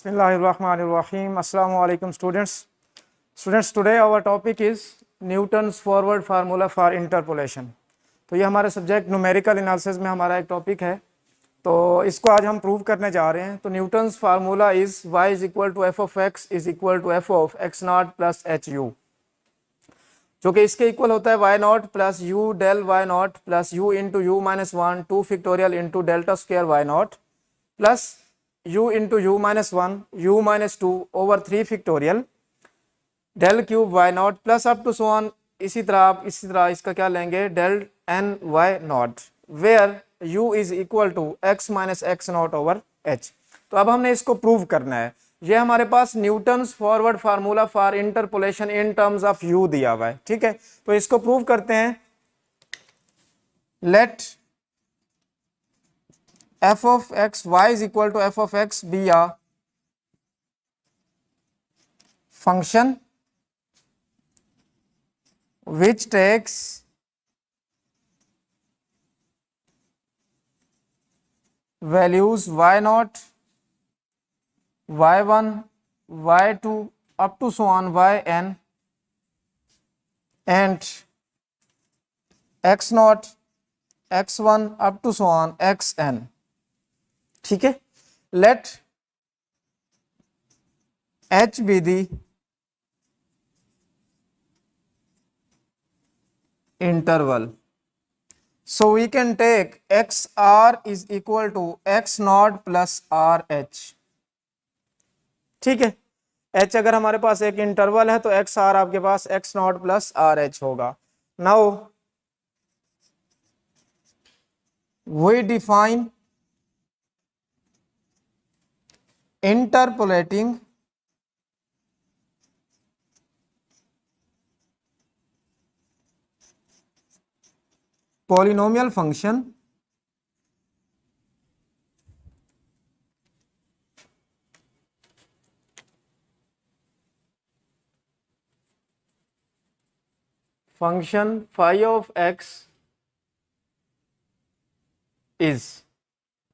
Bismillahirrahmanirrahim. Assalamu alaikum students. Today our topic is Newton's forward formula for interpolation. तो ये हमारे subject numerical analysis में हमारा एक टॉपिक है, तो इसको आज हम प्रूव करने जा रहे हैं। तो Newton's formula is y is equal to F of x is equal to F of x not plus H U, जो कि इसके इक्वल होता है Y nought plus U del Y nought plus you into you minus one 2 factorial into delta square Y nought plus u into you minus one you minus two over 3 factorial del cube Y nought plus up to so on. इसी तरह इसका क्या लेंगे, del N Y nought where u is equal to x minus x nought over h। तो अब हमने इसको prove करना है। ये हमारे पास Newton's forward formula for interpolation in terms of u दिया हुआ है, ठीक है। तो इसको प्रूव करते हैं। Let f of x y is equal to f of x be a function which takes values y naught, y1, y2 up to so on yn and x naught, x1 up to so on xn, ठीक है। Let h be the interval, so we can take X R is equal to X not plus are H, ठीक है। h अगर हमारे पास एक interval है तो x r आपके पास x not plus are h होगा। Now we define interpolating polynomial function phi of x is,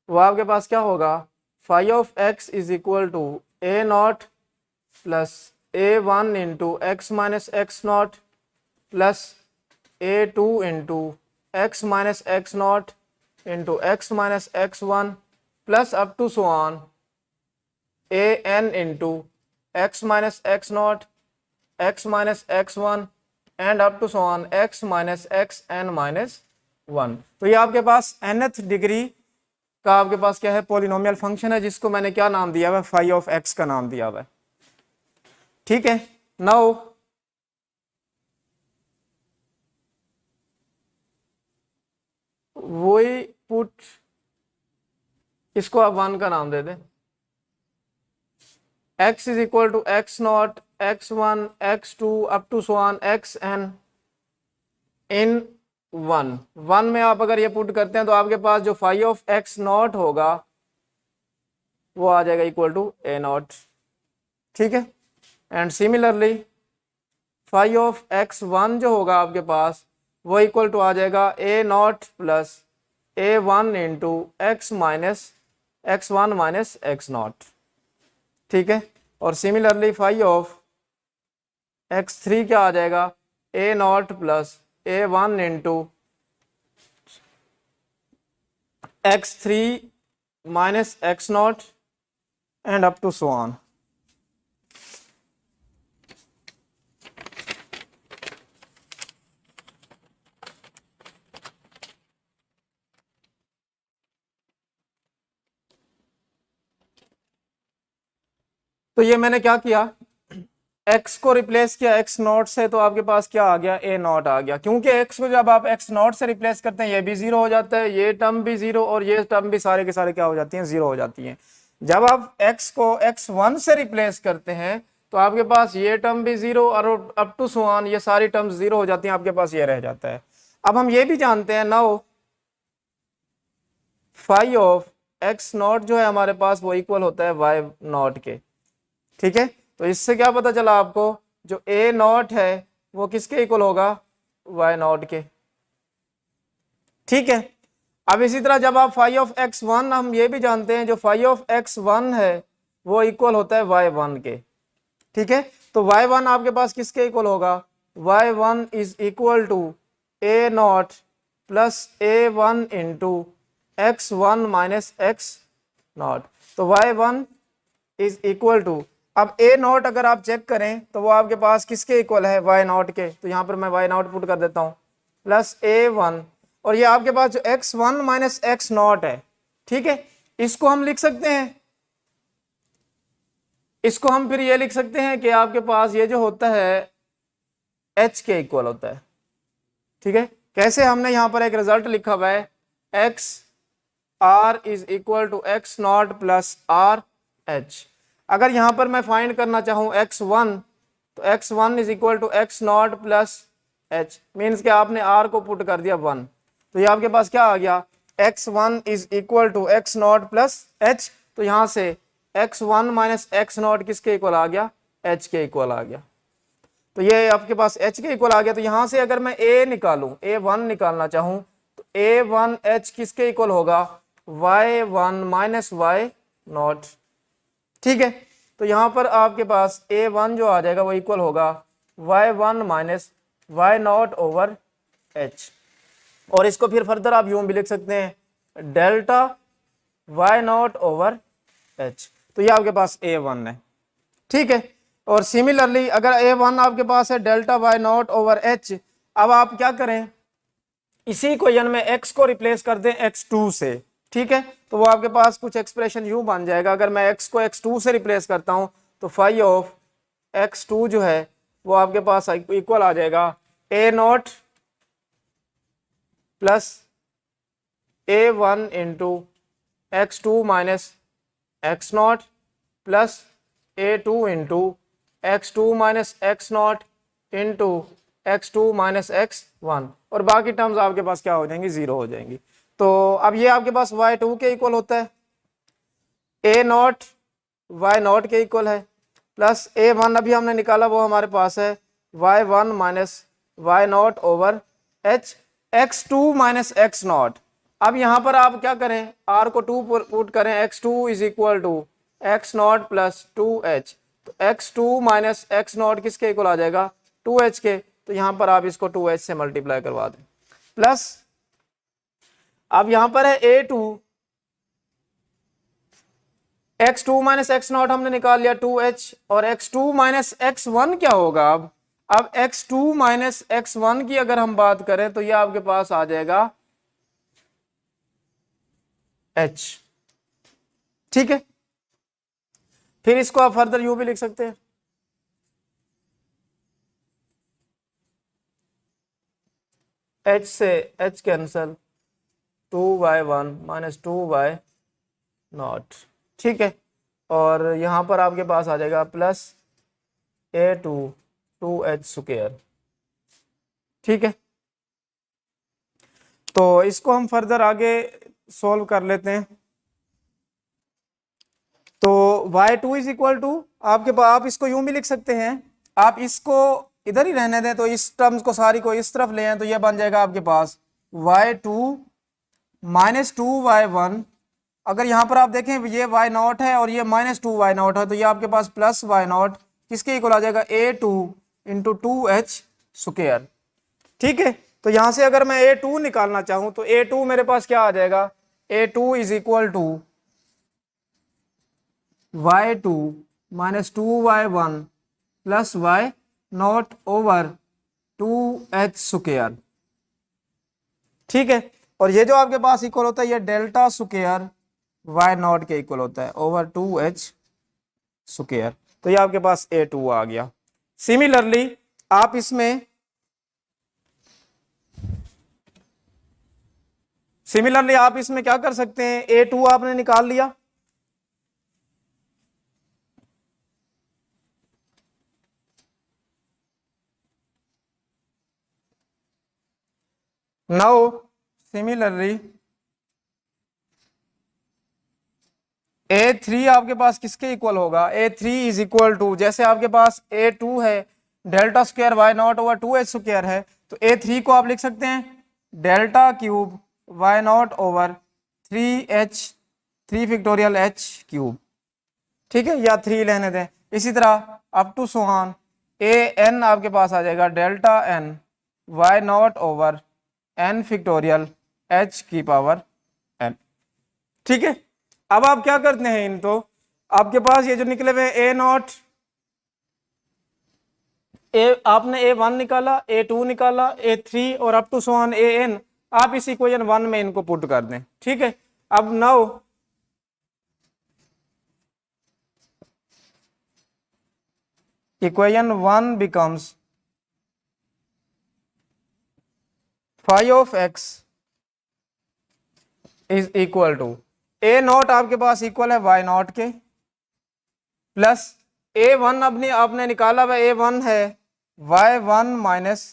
वो आपके पास क्या होगा, phi of x is equal to a naught plus a1 into x minus x naught plus a2 into x minus x naught into x minus x1 plus up to so on an into x minus x naught, x minus x1 and up to so on x minus xn minus 1। तो ये आपके पास nth degree का आपके पास क्या है, polynomial function है, जिसको मैंने क्या नाम दिया हुआ है, फाई ऑफ एक्स का नाम दिया हुआ है, ठीक है। नाउ वही पुट, इसको आप 1 का नाम दे दें। x is equal to X nought x1 x2 up to so on xn इन 1 में आप अगर ये पुट करते हैं तो आपके पास जो फाई ऑफ एक्स नॉट होगा वो आ जाएगा इक्वल टू ए नॉट, ठीक है। And similarly phi of x one जो होगा आपके पास वो इक्वल टू आ जाएगा a naught plus a one into x minus x one minus x naught, ठीक है। और similarly phi of x three क्या आ जाएगा, a naught plus a one into x three minus x naught and up to so on. तो ये मैंने क्या किया, x को रिप्लेस किया x नॉट से, तो आपके पास क्या आ गया, a नॉट आ गया। क्योंकि x को जब आप x नॉट से रिप्लेस करते हैं ये भी जीरो हो जाता है, ये टर्म भी जीरो और ये टर्म भी सारे के सारे क्या हो जाती हैं, जीरो हो जाती हैं। जब आप x को x1 से रिप्लेस करते हैं तो आपके पास ये टर्म भी जीरो और अप टू सो ऑन ये सारी टर्म्स जीरो हो जाती हैं, आपके पास ये रह जाता है। अब हम ये भी जानते हैं now phi of x nought जो है हमारे पास वो इक्वल होता है y नॉट के, ठीक है। तो इससे क्या पता चला आपको, जो a नॉट है वो किसके इक्वल होगा, y नॉट के, ठीक है। अब इसी तरह जब आप फाई ऑफ x1, हम ये भी जानते हैं जो फाई ऑफ x1 है वो इक्वल होता है y1 के। ठीक है, तो y1 आपके पास किसके इक्वल होगा, y1 is equal to a nought plus a1 into x1 minus x nought. तो y1 इज इक्वल टू, अब a नॉट अगर आप चेक करें तो वो आपके पास किसके इक्वल है, y नॉट के। तो यहाँ पर मैं y नॉट पुट कर देता हूँ प्लस a1, और ये आपके पास जो x1 माइनस x नॉट है, ठीक है, इसको हम लिख सकते हैं, इसको हम फिर ये लिख सकते हैं कि आपके पास ये जो होता है h के इक्वल होता है। ठीक है, कैसे, हमने यहाँ पर एक रिजल्ट लिखा हुआ है x r is equal to x nought plus r h। अगर यहाँ पर मैं फाइंड करना चाहूँ x1, तो x1 is equal to x nought plus h, means कि आपने r को पुट कर दिया 1, तो ये आपके पास क्या आ गया, x1 is equal to x nought plus h। तो यहाँ से x1 माइनस x नॉट किसके इक्वल आ गया, h के इक्वल आ गया। तो ये आपके पास h के इक्वल आ गया। तो यहाँ से अगर मैं a निकालूं, a1 निकालना चाहूं, तो a1 h किसके इक्वल होगा, y1 माइनस y नॉट। ठीक है, तो यहाँ पर आपके पास a1 जो आ जाएगा वो इक्वल होगा y1 minus y not over h। और इसको फिर फर्दर आप यूं भी लिख सकते हैं delta y not over h। तो ये आपके पास a1 है। ठीक है, और सिमिलरली अगर a1 आपके पास है delta y not over h, अब आप क्या करें, इसी क्वेश्चन में x को रिप्लेस कर दें x2 से। ठीक है, तो वो आपके पास कुछ एक्सप्रेशन यूं बन जाएगा, अगर मैं x को x2 से रिप्लेस करता हूं तो फाई ऑफ x2 जो है वो आपके पास इक्वल आ जाएगा a nought plus a1 into x2 minus x nought plus a2 into x2 minus x not into x2 minus x1, और बाकी टर्म्स आपके पास क्या हो जाएंगी, जीरो हो जाएंगी। तो अब ये आपके पास y2 के इक्वल होता है, a नॉट y नॉट के इक्वल है, प्लस a1 अभी हमने निकाला वो हमारे पास है y1 minus y not over h, x2 minus x not. अब यहाँ पर आप क्या करें, r को 2 पुट करें, x2 is equal to x nought plus 2h। तो x2 माइनस x नॉट किसके इक्वल आ जाएगा, 2h के। तो यहाँ पर आप इसको 2h से मल्टीप्लाई करवा दें, प्लस अब यहाँ पर है a2, x2 minus x not हमने निकाल लिया 2h, और x2 माइनस x1 क्या होगा, अब x2 माइनस x1 की अगर हम बात करें तो ये आपके पास आ जाएगा h। ठीक है, फिर इसको आप फर्दर यूं भी लिख सकते हैं, h से h cancel, 2y1 minus 2y not. ठीक है, और यहां पर आपके पास आ जाएगा प्लस a2 2h स्क्वायर। ठीक है, तो इसको हम फर्दर आगे सॉल्व कर लेते हैं। तो y2 इज इक्वल टू आपके पास, आप इसको यूं भी लिख सकते हैं, आप इसको इधर ही रहने दें, तो इस टर्म्स को सारी को इस तरफ ले आए, तो ये बन जाएगा आपके पास y2 माइनस 2y1। अगर यहाँ पर आप देखें ये y नॉट है और ये माइनस 2y नॉट है, तो ये आपके पास प्लस y नॉट किसके इक्वल आ जाएगा, a2 इंटू 2h स्क्वायर। ठीक है, तो यहाँ से अगर मैं a2 निकालना चाहूँ तो a2 मेरे पास क्या आ जाएगा, a2 is equal to y2 minus 2y1 plus y not over 2h square. ठीक है, और ये जो आपके पास इक्वल होता है ये डेल्टा स्क्वायर y नॉट के इक्वल होता है ओवर 2h स्क्वायर। तो ये आपके पास a2 आ गया। सिमिलरली आप इसमें क्या कर सकते हैं, a2 आपने निकाल लिया, नाउ सिमिलरली a3 आपके पास किसके इक्वल होगा, a3 इज इक्वल टू, जैसे आपके पास a2 है delta square y not over 2h square है, तो a3 को आप लिख सकते हैं delta cube y not over 3 factorial h cube. ठीक है, या 3 लेने दें। इसी तरह up to so on A N आपके पास आ जाएगा delta N why not over N factorial H की पावर एन। ठीक है, अब आप क्या करते हैं, इन तो आपके पास ये जो निकले हुए ए नॉट, ए आपने ए वन निकाला, ए टू निकाला, ए थ्री और up to so on A N, आप इस इक्वेशन 1 में इनको पुट कर दें। ठीक है, अब now equation 1 becomes phi of x is equal to a not आपके पास इक्वल है y नॉट के प्लस a वन अपनी आपने निकाला हुआ a वन है y one minus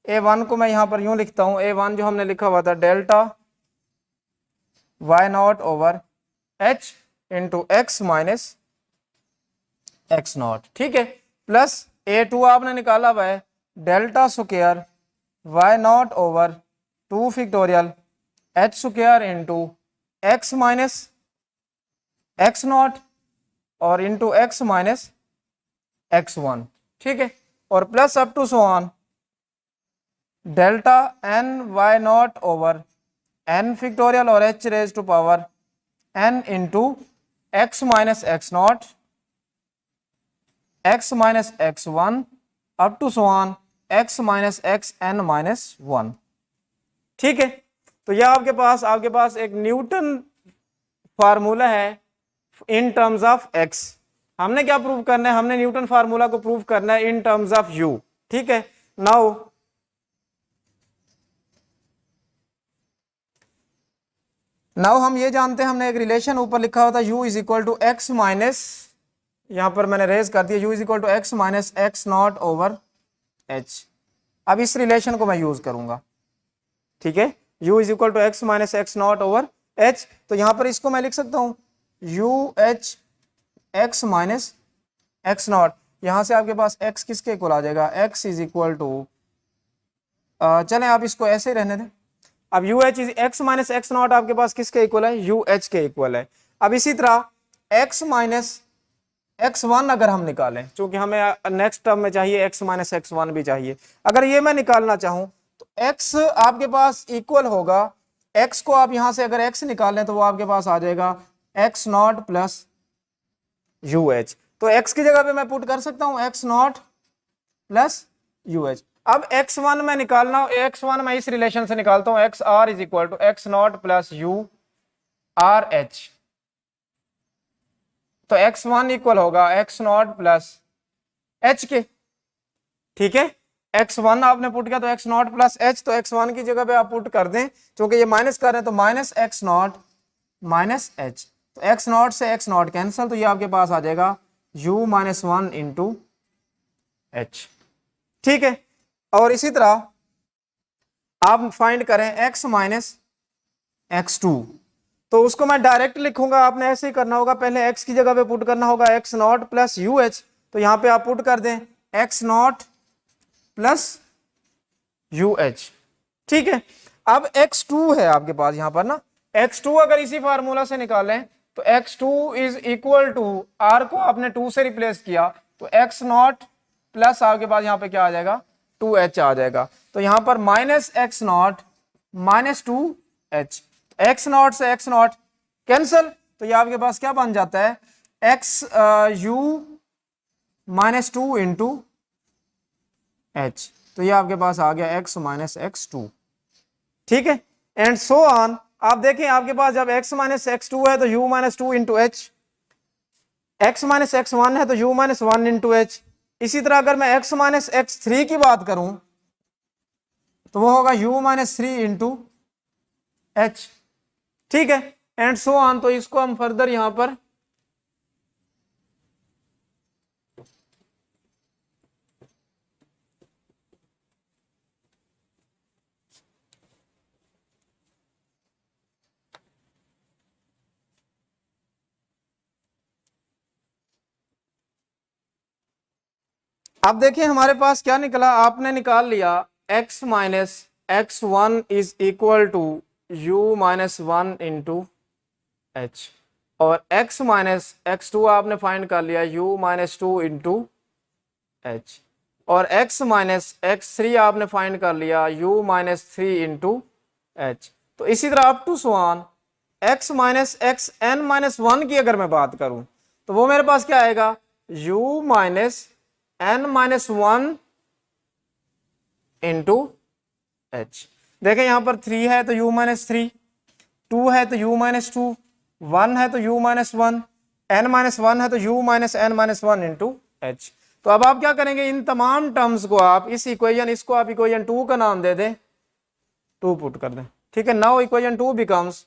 a one को मैं यहां पर यूं लिखता हूं, a वन जो हमने लिखा हुआ था delta y not over h into x minus x naught. ठीक है, प्लस ए टू आपने निकाला हुआ है delta square why not over 2 factorial h square into x minus x naught और into x minus x one. ठीक है, और plus up to so on delta N why not over N factorial और h raise to power n into x minus x naught x minus x one up to so on x minus X N minus one. ठीक है, तो यह आपके पास एक Newton formula है इन terms of x। हमने क्या प्रूव करना है, हमने न्यूटन फार्मूला को प्रूव करना है इन टर्म्स ऑफ u। ठीक है, नाउ हम ये जानते हैं, हमने एक रिलेशन ऊपर लिखा हुआ था u is equal to X minus, यहां पर मैंने रेज कर दिया, u is equal to X minus x nought over h। अब इस रिलेशन को मैं यूज करूंगा। ठीक है, u is equal to X minus x nought over h, तो यहां पर इसको मैं लिख सकता हूं u h x minus x not, यहां से आपके पास x किसके इक्वल आ जाएगा, x इज इक्वल टू, चलें आप इसको ऐसे ही रहने दें। अब U H is x minus x not आपके पास किसके इक्वल है, यू एच के इक्वल है। अब इसी तरह x माइनस एक्स वन अगर हम निकालें, क्योंकि हमें नेक्स्ट टर्म में चाहिए एक्स माइनस एक्स वन भी चाहिए, अगर ये मैं निकालना चाहूं तो x आपके पास इक्वल होगा, x को आप यहां से अगर x निकालें तो वो आपके पास आ जाएगा x not plus U H. तो x की जगह पे मैं पुट कर सकता हूं x not plus U H. अब x1 में निकालना हो, x1 मैं इस रिलेशन से निकालता हूं, X R is equal to X not plus U R H, तो x1 इक्वल होगा एक्स नॉट प्लस एच के। ठीक है, x1 आपने पुट किया तो एक्स नॉट प्लस एच, तो x1 की जगह पे आप पुट कर दें, क्योंकि ये माइनस कर रहे हैं तो minus x not minus H, तो एक्स नॉट से एक्स नॉट कैंसिल, तो ये आपके पास आ जाएगा u minus one into H. ठीक है, और इसी तरह आप फाइंड करें x माइनस एक्स टू, तो उसको मैं डायरेक्ट लिखूंगा, आपने ऐसे ही करना होगा, पहले x की जगह पे पुट करना होगा x not plus U H, तो यहां पे आप पुट कर दें x not plus U H. ठीक है, अब x2 है आपके पास यहां पर ना, x2 अगर इसी फार्मूला से निकालें तो x2 is equal to, r को आपने 2 से रिप्लेस किया तो एक्स नॉट प्लस आपके पास यहां पे क्या आ जाएगा 2h आ जाएगा, तो यहां पर minus x not minus 2h, x not से एक्स नॉट कैंसिल, तो ये आपके पास क्या बन जाता है x you minus two into H, तो ये आपके पास आ गया x माइनस एक्स टू। ठीक है, एंड सो ऑन। आप देखें आपके पास जब x माइनस एक्स टू है तो u minus two into H, x minus x one है तो u minus one into H. इसी तरह अगर मैं x माइनस एक्स थ्री की बात करूं तो वो होगा u minus three into H. ठीक है, एंड सो ऑन, तो इसको हम फर्दर यहां पर अब देखिए हमारे पास क्या निकला, आपने निकाल लिया x minus x one is equal to U minus one into H. और x माइनस एक्स टू आपने फाइंड कर लिया u minus two into H, और x माइनस एक्स थ्री आपने फाइंड कर लिया u minus three into H. तो इसी तरह up to so x minus X N minus one की अगर मैं बात करूं तो वो मेरे पास क्या आएगा u minus N minus one into H. देखें यहां पर 3 है तो u माइनस थ्री, 2 है तो u माइनस टू, 1 है तो u minus one, n minus one है तो u minus N minus one into H. तो अब आप क्या करेंगे, इन तमाम टर्म्स को आप इस इक्वेशन, इसको आप इक्वेशन 2 का नाम दे दें, 2 पुट कर दें। ठीक है, now equation 2 becomes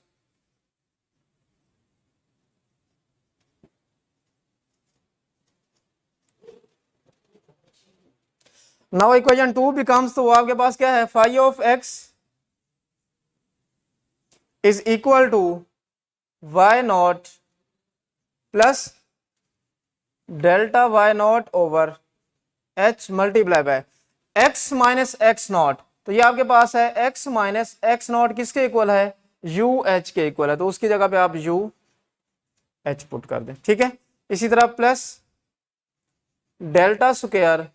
now equation 2 becomes, तो वो आपके पास क्या है, phi of x is equal to Y nought plus delta why not over H multiply by X minus x nought. तो ये आपके पास है एक्स माइनस एक्स नॉट किसके इक्वल है, यू एच के इक्वल है, तो उसकी जगह पे आप यू एच पुट कर दें। ठीक है, इसी तरह plus delta square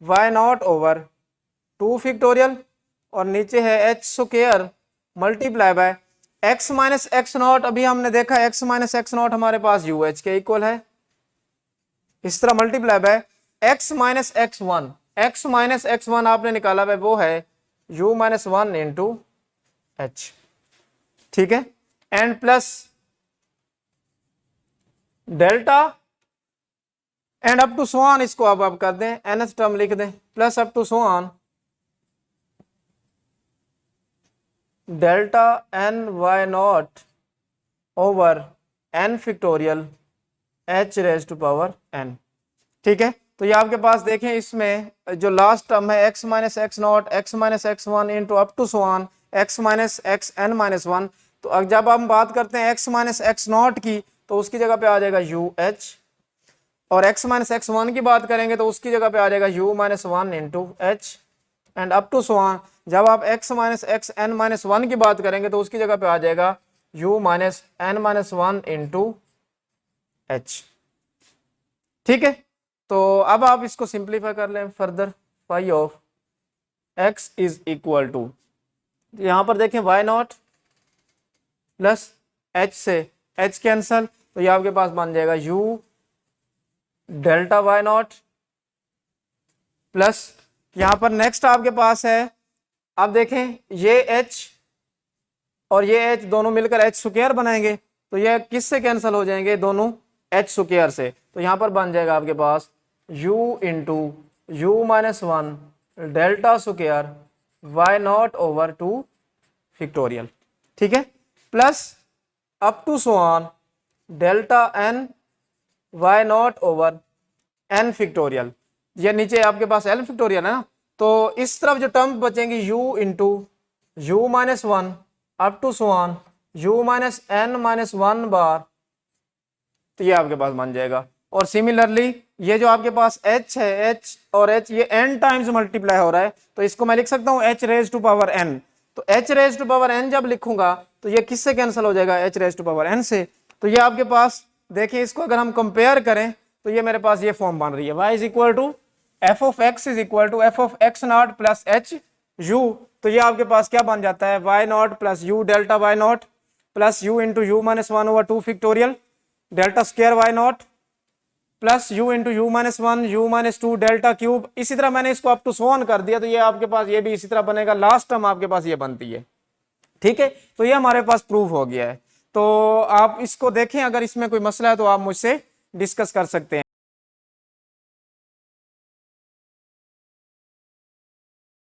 why not over 2 factorial और नीचे है H square multiply by X minus x nought. अभी हमने देखा एक्स माइनस एक्स नॉट हमारे पास यू एच के इक्वल है, इस तरह multiply by X minus x one, X minus x one आपने निकाला है वो है U minus one into H. ठीक है, and plus delta and up to so on, इसको आप कर दें nth टर्म लिख दें, plus up to so on delta N why not over N factorial H raise to power N. ठीक है, तो ये आपके पास देखें इसमें जो लास्ट टर्म है x minus x nought X minus x one into up to so on X minus X N minus one. तो अब जब हम बात करते हैं x माइनस एक्स नॉट की तो उसकी जगह पे आ जाएगा यू एच, और x माइनस एक्स वन की बात करेंगे तो उसकी जगह पे आ जाएगा u minus one into H, and up to so on जब आप x minus X N minus one की बात करेंगे तो उसकी जगह पे आ जाएगा u minus N minus one into H. ठीक है, तो अब आप इसको सिंप्लीफाई कर लें further, phi of x is equal to, यहां पर देखें y नॉट प्लस h से h कैंसल, तो ये आपके पास बन जाएगा u delta Y nought plus यहां पर नेक्स्ट आपके पास है, आप देखें ये h और ये h दोनों मिलकर h स्क्वायर बनाएंगे, तो ये किससे कैंसिल हो जाएंगे, दोनों h स्क्वायर से। तो यहां पर बन जाएगा आपके पास u into you minus one delta square why not over two factorial. ठीक है, plus up to so on delta N why not over N factorial, ये नीचे आपके पास एल फैक्टोरियल है ना, तो इस तरफ जो टर्म बचेंगी u into you minus one up to so on u minus N minus one बार, तो ये आपके पास बन जाएगा। और सिमिलरली ये जो आपके पास h है, h और h ये n टाइम्स मल्टीप्लाई हो रहा है, तो इसको मैं लिख सकता हूँ h raise to power n। तो h raise to power n जब लिखूंगा तो ये किससे कैंसिल हो जाएगा, h raise to power n से। तो ये आपके पास देखिए, इसको अगर हम कंपेयर करें तो ये मेरे पास ये फॉर्म बन रही है, y is equal to F of x is equal to F of x not plus H u. तो ये आपके पास क्या बन जाता है, Y nought plus u delta Y nought plus you into you minus one over two factorial delta square Y nought plus you into you minus one you minus two delta cube. इसी तरह मैंने इसको up to so on कर दिया, तो ये आपके पास ये भी इसी तरह बनेगा, लास्ट टर्म आपके पास ये बनती है। ठीक है, तो ये हमारे पास प्रूफ हो गया है। तो आप इसको देखें, अगर इसमें कोई मसला है तो आप मुझसे डिस्कस कर सकते हैं।